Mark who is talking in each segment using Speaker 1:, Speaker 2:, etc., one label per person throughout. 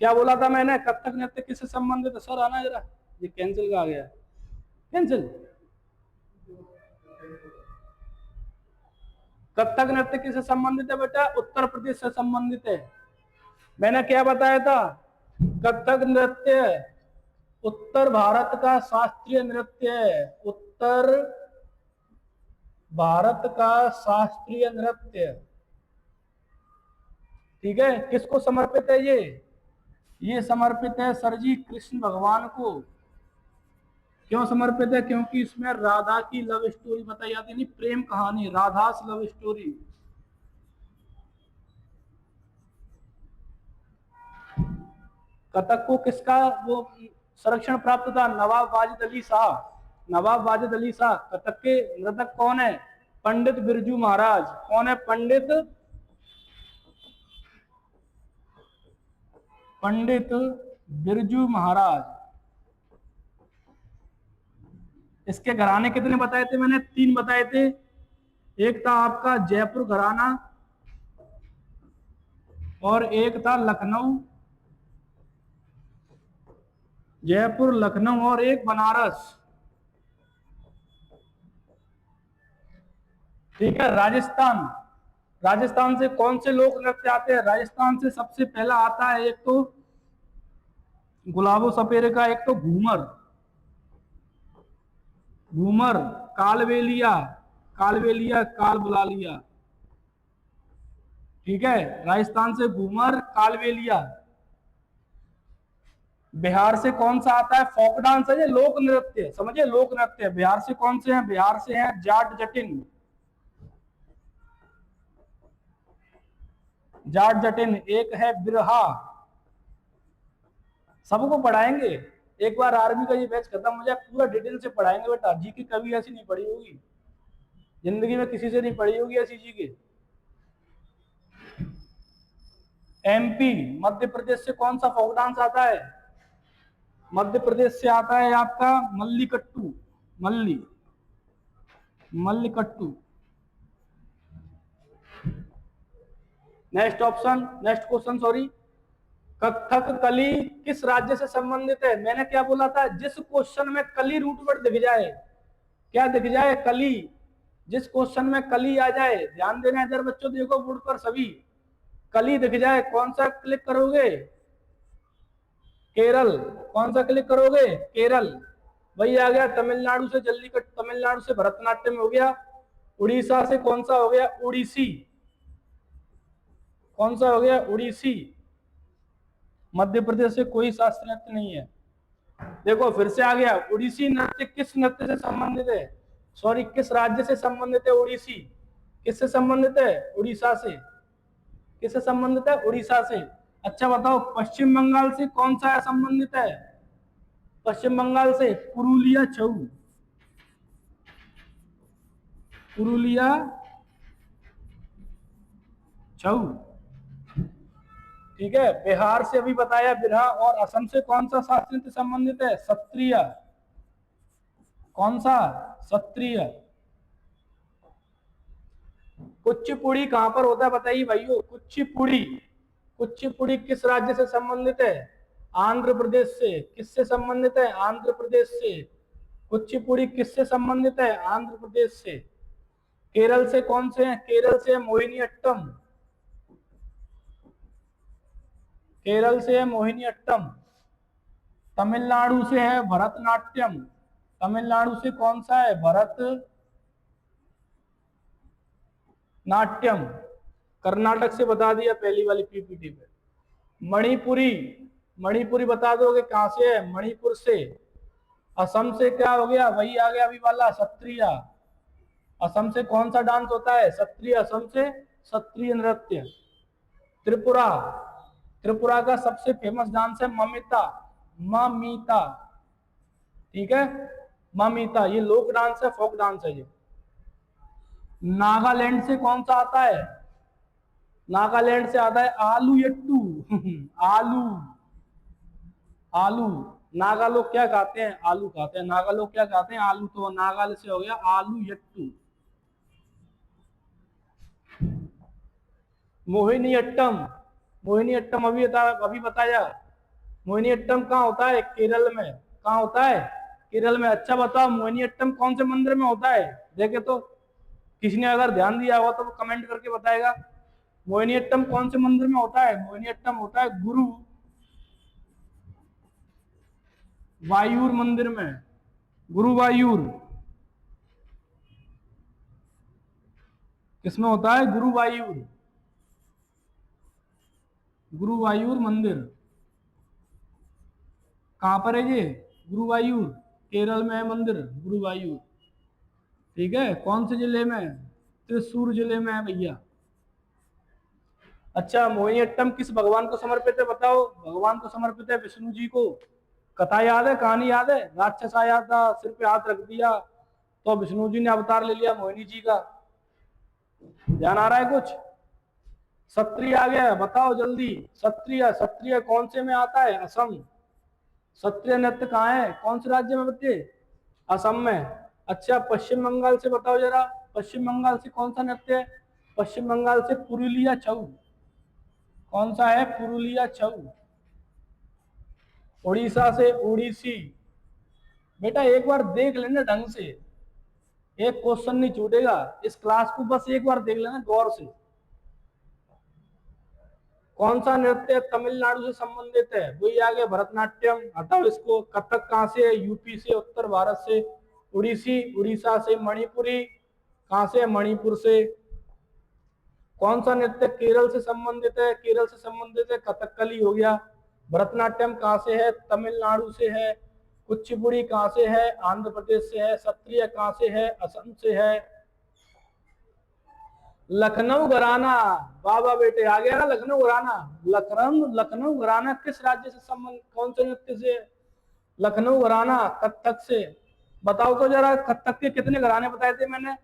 Speaker 1: क्या बोला था मैंने, कथक नृत्य किससे संबंधित है? सर आना जरा, ये कैंसिल का आ गया, कैंसिल। कथक नृत्य किससे संबंधित है बेटा? उत्तर प्रदेश से संबंधित है। मैंने क्या बताया था? कथक नृत्य उत्तर भारत का शास्त्रीय नृत्य है, उत्तर भारत का शास्त्रीय नृत्य। ठीक है, किसको समर्पित है ये समर्पित है सर जी कृष्ण भगवान को। क्यों समर्पित है? क्योंकि इसमें राधा की लव स्टोरी बताई जाती है, नहीं प्रेम कहानी, राधास लव स्टोरी। कथक को किसका वो संरक्षण प्राप्त था? नवाब वाजिद अली शाह। नवाब वाजिद अली शाह। कथक के मृदक कौन है? पंडित बिरजू महाराज। कौन है? पंडित बिरजू महाराज। इसके घराने कितने बताए थे मैंने? 3 बताए थे। एक था आपका जयपुर घराना, और एक था लखनऊ, जयपुर लखनऊ, और एक बनारस। ठीक है, राजस्थान। राजस्थान से कौन से लोक नृत्य आते हैं? राजस्थान से सबसे पहला आता है एक तो गुलाबो सपेरे का, एक तो घूमर, घूमर, कालबेलिया, कालबेलिया, काल बुला लिया। ठीक है, राजस्थान से घूमर, कालबेलिया। बिहार से कौन सा आता है? फोक डांस है, ये लोक नृत्य, समझिए लोक नृत्य। बिहार से कौन से हैं? बिहार से हैं जाट जटिन। जाट जटिन। एक है बिरहा। सबको पढ़ाएंगे, एक बार आर्मी का ये बैच खत्म हो जाए पूरा डिटेल से पढ़ाएंगे बेटा। जी की कभी ऐसी नहीं पढ़ी होगी जिंदगी में, किसी से नहीं पढ़ी होगी ऐसी जी की। एमपी, मध्य प्रदेश से कौन सा फोक डांस आता है? मध्य प्रदेश से आता है आपका मल्लीकट्टू, मल्लीकट्टू। Next option, next question sorry. Kathakali किस राज्य से संबंधित है? मैंने क्या बोला था? जिस क्वेश्चन में कली रूट वर्ड दिख जाए, क्या दिख जाए? कली। जिस क्वेश्चन में कली आ जाए, ध्यान देना इधर बच्चों, देखो बोर्ड पर सभी, कली दिख जाए कौन सा क्लिक करोगे? केरल। कौन सा क्लिक करोगे? केरल। वही आ गया। तमिलनाडु से जल्लीकट्टू, तमिलनाडु से भरतनाट्यम हो गया। उड़ीसा से कौन सा हो गया? उड़ीसी। कौन सा हो गया? उड़ीसी। मध्य प्रदेश से कोई शास्त्रीय नृत्य नहीं है। देखो फिर से आ गया। उड़ीसी नृत्य किस नृत्य से संबंधित है? सॉरी, किस राज्य से संबंधित है उड़ीसी? किससे संबंधित है? उड़ीसा से। किससे संबंधित है? उड़ीसा से। अच्छा बताओ, पश्चिम बंगाल से कौन सा संबंधित है? पश्चिम बंगाल से पुरुलिया छऊ, पुरुलिया छऊ। ठीक है, बिहार से अभी बताया बिरहा। और असम से कौन सा शास्त्रीय से संबंधित है? सत्रिय। कौन सा? सत्रिय। कुचिपुड़ी कहां पर होता है बताइए भाइयों? कुचिपुड़ी। कुचिपुड़ी किस राज्य से संबंधित है? आंध्र प्रदेश से। किससे संबंधित है? आंध्र प्रदेश से। कुचिपुड़ी किससे संबंधित है? आंध्र प्रदेश से। केरल से कौन से हैं? केरल से मोहिनीअट्टम। केरल से है मोहिनीअट्टम। तमिलनाडु से है भरतनाट्यम। तमिलनाडु से कौन सा है? भरत नाट्यम। कर्नाटक से बता दिया पहली वाली पीपीटी पे। मणिपुरी, मणिपुरी बता दोगे कहां से है? मणिपुर से। असम से क्या हो गया? वही आ गया अभी वाला, सत्रिया। असम से कौन सा डांस होता है? सत्रिय। असम से सत्रिय नृत्य। त्रिपुरा, त्रिपुरा का सबसे फेमस डांस है ममिता, ममिता। ठीक है, ममिता, ये लोक डांस है, फोक डांस है ये। नागालैंड से कौन सा आता है? नागालैंड से आता है आलू यट्टू। आलू, आलू। नागा लोग क्या खाते हैं? आलू खाते हैं। नागा लोग क्या खाते हैं? आलू। तो नागाल से हो गया आलू यट्टू। मोहिनीअट्टम, मोहिनीअट्टम अभी बताया। मोहिनीअट्टम कहाँ होता है? केरल में। कहाँ होता है? केरल में। अच्छा बताओ मोहिनीअट्टम कौन से मंदिर में होता है? देखे तो किसी ने अगर ध्यान दिया होगा तो वो कमेंट करके बताएगा। मोहिनीअट्टम कौन से मंदिर में होता है? मोहिनीअट्टम होता है गुरु वायूर मंदिर में। गुरुवायूर किसमें होता है? गुरुवायूर। गुरुवायूर मंदिर कहां पर है ये? गुरुवायूर केरल में है मंदिर गुरुवायूर। ठीक है, कौन से जिले में? त्रिशूर जिले में है भैया। अच्छा मोहिनीअट्टम किस भगवान को समर्पित है बताओ? भगवान को समर्पित है विष्णु जी को। कथा याद है? कहानी याद है? राक्षस आया था, सिर पे हाथ रख दिया तो विष्णु जी ने अवतार ले लिया मोहिनी जी का। ध्यान आ रहा है कुछ? सत्रिय आ गया, बताओ जल्दी। सत्रिय, सत्रिय कौन से में आता है? असम। सत्रिय नृत्य कहाँ है? कौन से राज्य में बच्चे? असम में। अच्छा पश्चिम बंगाल से बताओ जरा, पश्चिम बंगाल से कौन सा नृत्य है? पश्चिम बंगाल से पुरुलिया छऊ। कौन सा है? पुरुलिया छऊ। उड़ीसा से ओडिसी। बेटा एक बार देख लेना ढंग से, एक क्वेश्चन नहीं छूटेगा। इस क्लास को बस एक बार देख लेना गौर से। कौन सा नृत्य तमिलनाडु से संबंधित है? वही आगे भरतनाट्यम। हटाओ इसको। कथक कहाँ से है? यूपी से, उत्तर भारत से। उड़ीसी उड़ीसा से। मणिपुरी कहाँ से? मणिपुर से। कौन सा नृत्य केरल से संबंधित है? केरल से संबंधित है कथकली हो गया। भरतनाट्यम कहाँ से है? तमिलनाडु से है। कुचिपुड़ी कहाँ से है? आंध्र प्रदेश से है। सत्रिय कहाँ से है? असम से है। लखनऊ घराना, बाबा बेटे आ गया ना लखनऊ घराना। लखनऊ घराना किस राज्य से संबंध, कौन से नृत्य से? लखनऊ घराना कथक से। बताओ तो जरा कथक के कितने घराने बताए थे मैंने?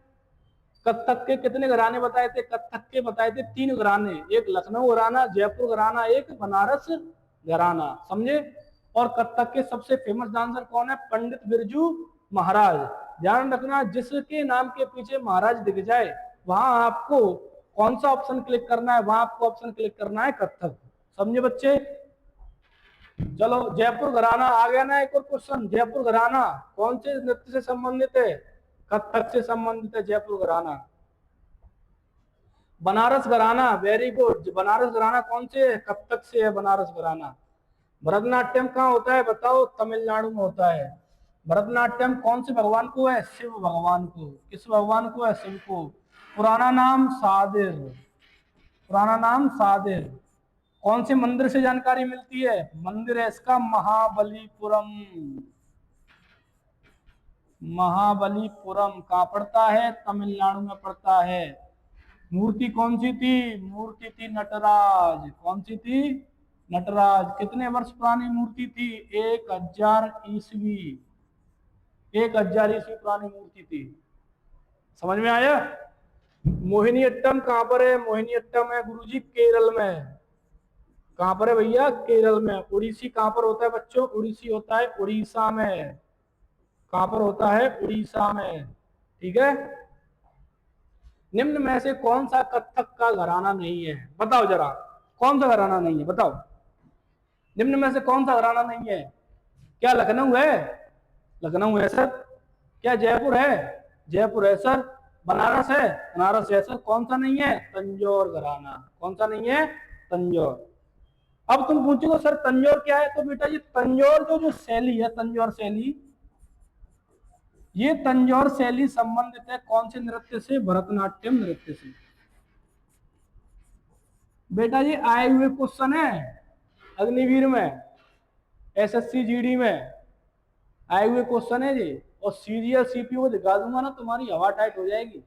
Speaker 1: कथक के कितने घराने बताए थे? कथक के बताए थे 3 घराने, एक लखनऊ घराना, जयपुर घराना, एक बनारस घराना। समझे? और कथक के सबसे फेमस डांसर कौन है? पंडित बिरजू महाराज। ध्यान रखना जिसके नाम के पीछे महाराज दिख जाए वहां आपको कौन सा ऑप्शन क्लिक करना है? वहां आपको ऑप्शन क्लिक करना है कथक। समझे बच्चे? चलो जयपुर घराना आ गया ना। एक और क्वेश्चन, जयपुर घराना कौन से नृत्य से संबंधित है? कथक से संबंधित है जयपुर घराना। बनारस घराना, वेरी गुड। बनारस घराना कौन से है? कथक से है बनारस घराना। भरतनाट्यम कहाँ होता है बताओ? तमिलनाडु में होता है। भरतनाट्यम कौन से भगवान को है? शिव भगवान को। किस भगवान को है? शिव को। पुराना नाम सादिर। पुराना नाम सादिर। कौन से मंदिर से जानकारी मिलती है? मंदिर है इसका महाबलीपुरम। महाबलीपुरम कहाँ पड़ता है? तमिलनाडु में पड़ता है। मूर्ति कौन सी थी? मूर्ति थी नटराज। कौन सी थी? नटराज। कितने वर्ष पुरानी मूर्ति थी? 1000 ईस्वी। 1000 ईस्वी पुरानी मूर्ति थी। समझ में आया? मोहिनीअट्टम कहां पर है? मोहिनीअट्टम है गुरुजी केरल में। कहां पर है भैया? केरल में। उड़ीसी कहां पर होता है बच्चों? उड़ीसी होता है उड़ीसा में। कहां पर होता है? उड़ीसा में। ठीक है। निम्न में से कौन सा कथक का घराना नहीं है? बताओ जरा, कौन सा घराना नहीं है बताओ? निम्न में से कौन सा घराना नहीं है? क्या लखनऊ है? लखनऊ है सर। क्या जयपुर है? जयपुर है सर। बनारस है? बनारस है सर। कौन सा नहीं है? तंजौर घराना। कौन सा नहीं है? तंजौर। अब तुम पूछोगे सर तंजौर क्या है? तो बेटा ये तंजौर जो शैली है, तंजौर शैली, ये तंजौर शैली संबंधित है कौन से नृत्य से? भरतनाट्यम नृत्य से। बेटा ये आए हुए क्वेश्चन है अग्निवीर में, एसएससी जीडी में आए हुए क्वेश्चन है ये। और सीरियल सीपीयू को दिखा दूंगा ना, तुम्हारी हवा टाइट हो जाएगी,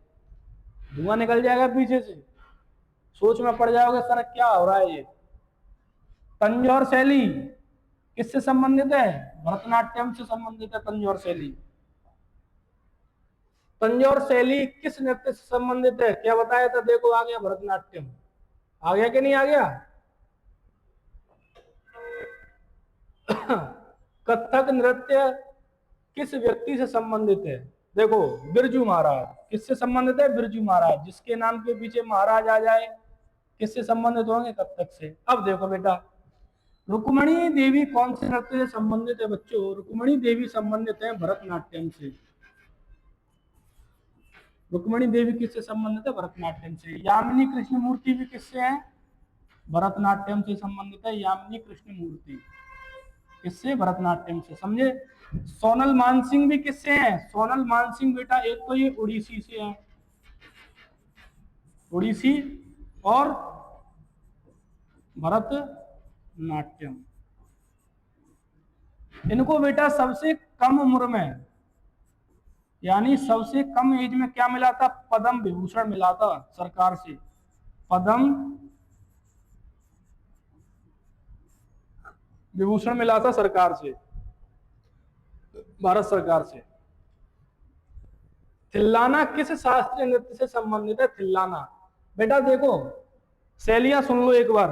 Speaker 1: धुआं निकल जाएगा पीछे से, सोच में पड़ जाओगे सर क्या हो रहा है ये। तंजौर शैली किससे संबंधित है? भरतनाट्यम से संबंधित है तंजौर शैली। तंजौर शैली किस नृत्य से संबंधित है? क्या बताया था? देखो आ गया भरतनाट्यम। आ गया कि नहीं आ गया? कथक नृत्य किस व्यक्ति से संबंधित है? देखो बिरजू महाराज। किससे संबंधित है? बिरजू महाराज। जिसके नाम के पीछे महाराज आ जाए किससे संबंधित होंगे? कथक से। अब देखो बेटा रुक्मणी देवी कौन से नृत्य से संबंधित है बच्चों? रुक्मणी देवी संबंधित है भरतनाट्यम से। रुक्मणी देवी किससे संबंधित है? भरतनाट्यम से। यामिनी कृष्ण मूर्ति भी किससे है? भरतनाट्यम से संबंधित है। यामिनी कृष्ण मूर्ति किससे? भरतनाट्यम से। समझे? सोनल मानसिंह भी किससे है? सोनल मानसिंह बेटा एक तो ये उड़ीसी से है, उड़ीसी, और भरतनाट्यम। इनको बेटा सबसे कम उम्र में, यानी सबसे कम एज में क्या मिला था? पद्म विभूषण मिला था सरकार से। पद्म विभूषण मिला था सरकार से, भारत सरकार से। थिल्लाना किस शास्त्रीय नृत्य से संबंधित है? थिल्लाना बेटा देखो शैलियां सुन लो एक बार,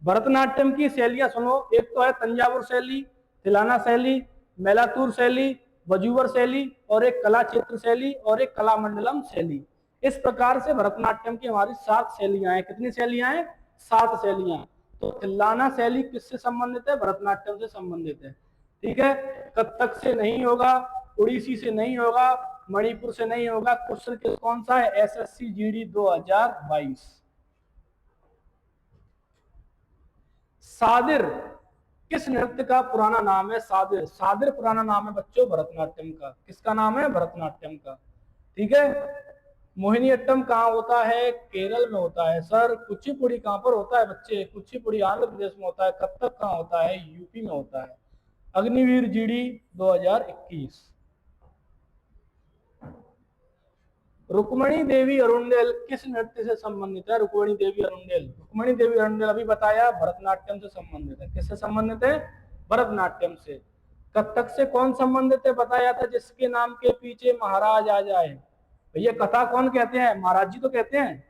Speaker 1: भरतनाट्यम की शैलियां सुनो। एक तो है तंजावुर शैली, थिलाना शैली, मैलातूर शैली, वजूवर शैली, और एक कला क्षेत्र शैली, और एक कला मंडलम शैली। इस प्रकार से भरतनाट्यम की हमारी 7 शैलियां हैं। कितनी शैलियां हैं? 7 शैलियां। तो थिल्लाना शैली किससे संबंधित है? भरतनाट्यम से संबंधित है। ठीक है, कथक से नहीं होगा, उड़ीसी से नहीं होगा, मणिपुर से नहीं होगा। क्वेश्चन कौन सा है? SSC GD 2022। सादिर किस नृत्य का पुराना नाम है? सादिर, सादिर पुराना नाम है बच्चों भरतनाट्यम का। किसका नाम है? भरतनाट्यम का। ठीक है। मोहिनीअट्टम कहाँ होता है? केरल में होता है। सर कुचिपुड़ी कहाँ पर होता है बच्चे? कुचिपुड़ी आंध्र प्रदेश में होता है। कथक कहाँ होता है? यूपी में होता है। अग्निवीर जीडी 2021। रुक्मणी देवी अरुंडेल किस नृत्य से संबंधित है? रुक्मणी देवी अरुंडेल, रुक्मणी देवी अरुंडेल अभी बताया भरतनाट्यम से संबंधित है। किससे संबंधित है? भरतनाट्यम से। कथक से कौन संबंधित है? बताया था जिसके नाम के पीछे महाराज आ जाए। भैया कथा कौन कहते हैं? महाराज जी तो कहते हैं।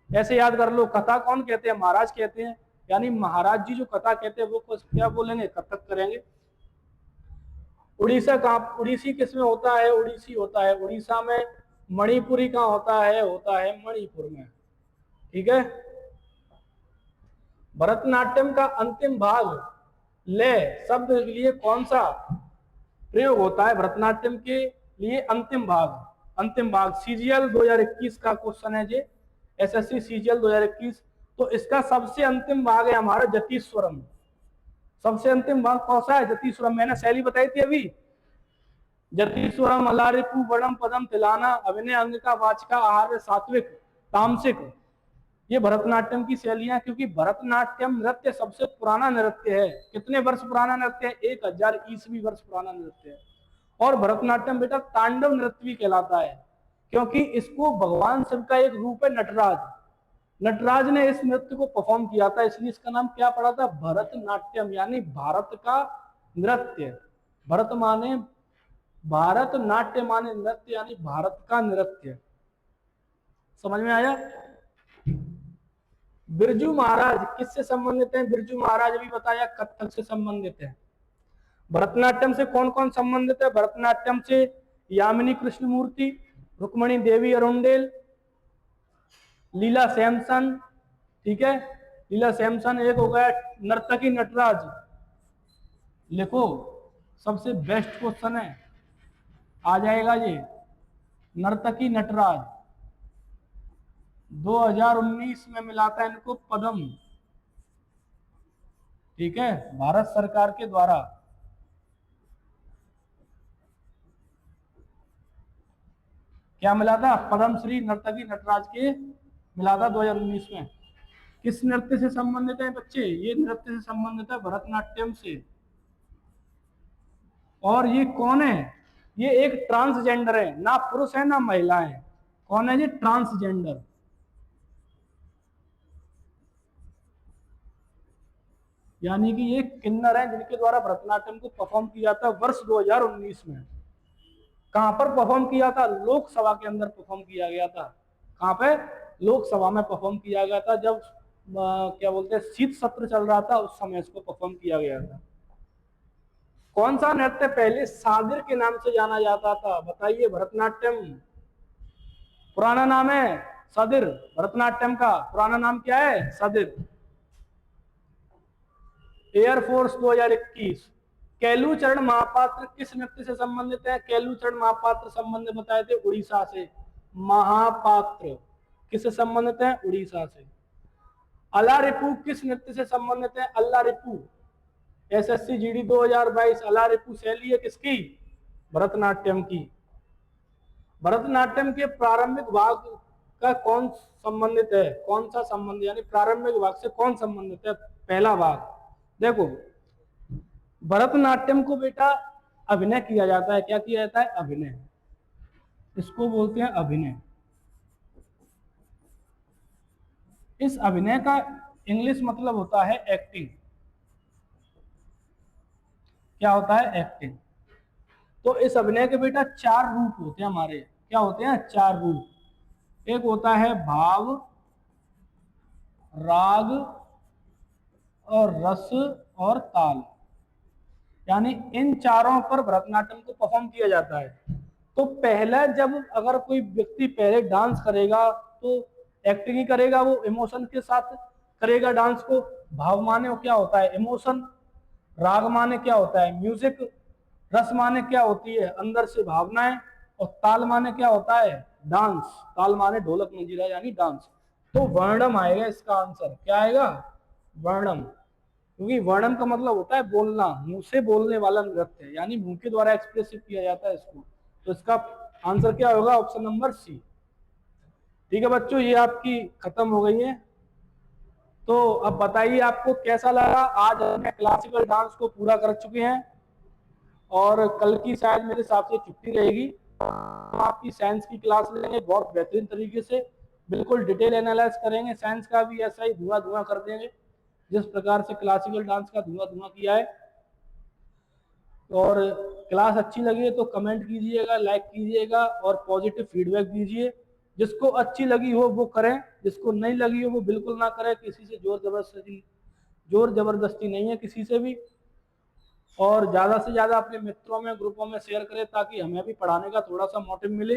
Speaker 1: ऐसे याद कर लो, कथा कौन कहते हैं? महाराज कहते हैं। यानी महाराज जी जो कथा कहते हैं वो क्या बोलेंगे? कथक करेंगे। उड़ीसा कहाँ? उड़ीसी किसमें होता है? उड़ीसी होता है उड़ीसा में। मणिपुरी कहाँ होता है? होता है मणिपुर में। ठीक है। भरतनाट्यम का अंतिम भाग ले शब्द के लिए कौन सा प्रयोग होता है? भरतनाट्यम के लिए अंतिम भाग, अंतिम भाग सीजीएल 2021 का क्वेश्चन है ये, एसएससी सीजीएल 2021। तो इसका सबसे अंतिम भाग है हमारा जतीश्वरम। सबसे अंतिम भाग कौन सा है? जतीश्वरम। मैंने शैली बताई थी अभी, जतीश्वरम, अलारिपु, बड़म, पदम, तिलाना, अभिनय, अंगिका, वाचिका, आहार्य, सात्विक, तामसिक। ये भरतनाट्यम की शैलियां। क्योंकि भरतनाट्यम नृत्य सबसे पुराना नृत्य है। कितने वर्ष पुराना नृत्य है? 1000 ईस्वी वर्ष पुराना नृत्य है। और भरतनाट्यम बेटा तांडव नृत्य भी कहलाता है, क्योंकि इसको भगवान शिव का एक रूप है नटराज। नटराज ने इस नृत्य को परफॉर्म किया था, इसलिए इसका नाम क्या पड़ा था? भरतनाट्यम, यानी भारत का नृत्य। भरत माने भारत, नाट्य माने नृत्य, यानी भारत का नृत्य। समझ में आया? बिरजू महाराज किससे संबंधित हैं? बिरजू महाराज भी बताया कथक से संबंधित है। भरतनाट्यम से कौन कौन संबंधित है? भरतनाट्यम से यामिनी कृष्ण मूर्ति, रुक्मणी देवी अरुंडेल, लीला सैमसन। ठीक है, लीला सैमसन एक हो गया। नर्तकी नटराज लिखो, सबसे बेस्ट क्वेश्चन है, आ जाएगा ये। नर्तकी नटराज 2019 में मिला था इनको पद्म। ठीक है, भारत सरकार के द्वारा। क्या मिला था? पद्म श्री नर्तकी नटराज के मिला था 2019 में। किस नृत्य से संबंधित है बच्चे? ये नृत्य से संबंधित है भरतनाट्यम से। और ये कौन है? ये एक ट्रांसजेंडर है, ना पुरुष है ना महिला है। कौन है ये? ट्रांसजेंडर। यानी कि ये किन्नर है जिनके द्वारा भरतनाट्यम को परफॉर्म किया था वर्ष 2019 में। कहां पर परफॉर्म किया था? लोकसभा के अंदर परफॉर्म किया गया था। कहां पे? लोकसभा में परफॉर्म किया गया था। जब क्या बोलते हैं शीत सत्र चल रहा था, उस समय इसको परफॉर्म किया गया था। कौन सा नृत्य पहले सादिर के नाम से जाना जाता था? बताइए। भरतनाट्यम पुराना नाम है सादिर। भरतनाट्यम का पुराना नाम क्या है? सादिर। एयरफोर्स 2021। केलुचरण महापात्र किस नृत्य से संबंधित है? केलुचरण महापात्र संबंध बताए थे उड़ीसा से। महापात्र किससे संबंधित है? उड़ीसा से। अलारिपू किस नृत्य से संबंधित है? अल्लारिपू एसएससी जीडी 2022 अलारिपू शैली है किसकी? भरतनाट्यम की। भरतनाट्यम के प्रारंभिक भाग का कौन संबंधित है? कौन सा संबंध, यानी प्रारंभिक भाग से कौन संबंधित है? पहला भाग। देखो भरतनाट्यम को बेटा अभिनय किया जाता है। क्या किया जाता है? अभिनय। इसको बोलते हैं अभिनय। इस अभिनय का इंग्लिश मतलब होता है एक्टिंग। क्या होता है? एक्टिंग। तो इस अभिनय के बेटा 4 रूप होते हैं हमारे। क्या होते हैं? 4 रूप। एक होता है भाव, राग और रस और ताल, यानी इन चारों पर भरतनाट्यम को परफॉर्म किया जाता है। तो पहला जब अगर कोई व्यक्ति पहले डांस करेगा तो एक्टिंग ही करेगा, वो इमोशन के साथ करेगा डांस को। भाव माने क्या होता है? इमोशन। राग माने क्या होता है? म्यूजिक। रस माने क्या होती है? अंदर से भावनाएं। और ताल माने क्या होता है? डांस। ताल माने ढोलक मंजीरा यानी डांस। तो वर्णम आएगा इसका आंसर। क्या आएगा? वर्णम। क्योंकि वर्णम का मतलब होता है बोलना, मुंह से बोलने वाला नृत्य, यानी मुंह के द्वारा एक्सप्रेसिव किया जाता है इसको। तो इसका आंसर क्या होगा? Option number C. ठीक है बच्चों, ये आपकी खत्म हो गई है। तो अब बताइए आपको कैसा लगा। आज हमने क्लासिकल डांस को पूरा कर चुके हैं और कल की शायद मेरे हिसाब से छुट्टी रहेगी। हम आपकी साइंस की क्लास लेंगे बहुत बेहतरीन तरीके से, बिल्कुल डिटेल एनालाइज करेंगे। साइंस का भी ऐसा ही धुआं धुआं कर देंगे जिस प्रकार से क्लासिकल डांस का धुआं धुआं किया है। और क्लास अच्छी लगी है तो कमेंट कीजिएगा, लाइक कीजिएगा और पॉजिटिव फीडबैक दीजिए। जिसको अच्छी लगी हो वो करें, जिसको नहीं लगी हो वो बिल्कुल ना करें। किसी से जोर जबरदस्ती नहीं है किसी से भी। और ज़्यादा से ज़्यादा अपने मित्रों में, ग्रुपों में शेयर करें ताकि हमें भी पढ़ाने का थोड़ा सा मोटिव मिले।